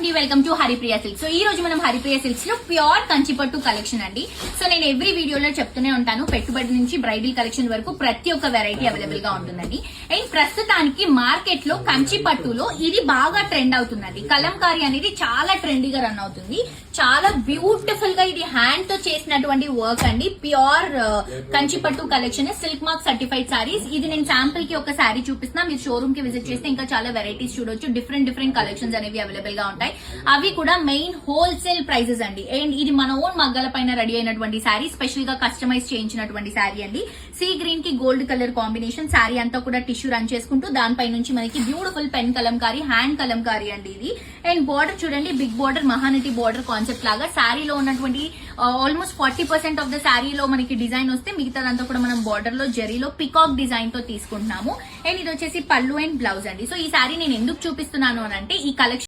అండి, welcome to Haripriya silks. So ఈ రోజు మనం హరిప్రియ సిల్క్స్ లో ప్యూర్ కంచిపట్టు కలెక్షన్ అండి. సో నేను ఎవ్రీ వీడియోలో చెప్తూనే ఉంటాను, పెట్టుబడి నుంచి బ్రైడల్ కలెక్షన్ వరకు ప్రతి ఒక్క వెరైటీ అవైలబుల్ గా ఉంటుందండి. అండ్ ప్రస్తుతానికి మార్కెట్ లో కంచిపట్టులో ఇది బాగా ట్రెండ్ అవుతుందండి. కలంకారీ అనేది చాలా ట్రెండీగా రన్ అవుతుంది. చాలా బ్యూటిఫుల్ గా ఇది హ్యాండ్ తో చేసినటువంటి వర్క్ అండి. Pure Kanchipattu collection, silk mark certified saris. ఇది నేను శాంపుల్ కి ఒక శారీ చూపిస్తున్నా, మీరు షోరూమ్ కి విజిట్ చేస్తే ఇంకా చాలా వెరైటీస్ చూడొచ్చు. డిఫరెంట్ కలెక్షన్స్ అనేవి అవైలబుల్ గా ఉంటాయి. అవి కూడా మెయిన్ హోల్సేల్ ప్రైజెస్ అండి. అండ్ ఇది మన ఓన్ మగ్గాల పైన రెడీ అయినటువంటి శారీ, స్పెషల్ గా కస్టమైజ్ చేయించినటువంటి శారీ అండి. సీ గ్రీన్ కి గోల్డ్ కలర్ కాంబినేషన్. శారీ అంతా కూడా టిష్యూ రన్ చేసుకుంటూ దానిపై నుంచి మనకి beautiful pen Kalamkari, hand Kalamkari అండి ఇది. అండ్ బార్డర్ చూడండి, big border, Mahanati border concept లాగా శారీలో ఉన్నటువంటి ఆల్మోస్ట్ 40% ఆఫ్ ద శారీలో మనకి డిజైన్ వస్తే మిగతాదంతా కూడా మనం బార్డర్ లో జరీలో పికాక్ డిజైన్ తో తీసుకుంటున్నాము. అండ్ ఇది వచ్చేసి పళ్ళు అండ్ బ్లౌజ్ అండి. సో ఈ శారీ నేను ఎందుకు చూపిస్తున్నాను అని అంటే, ఈ కలెక్షన్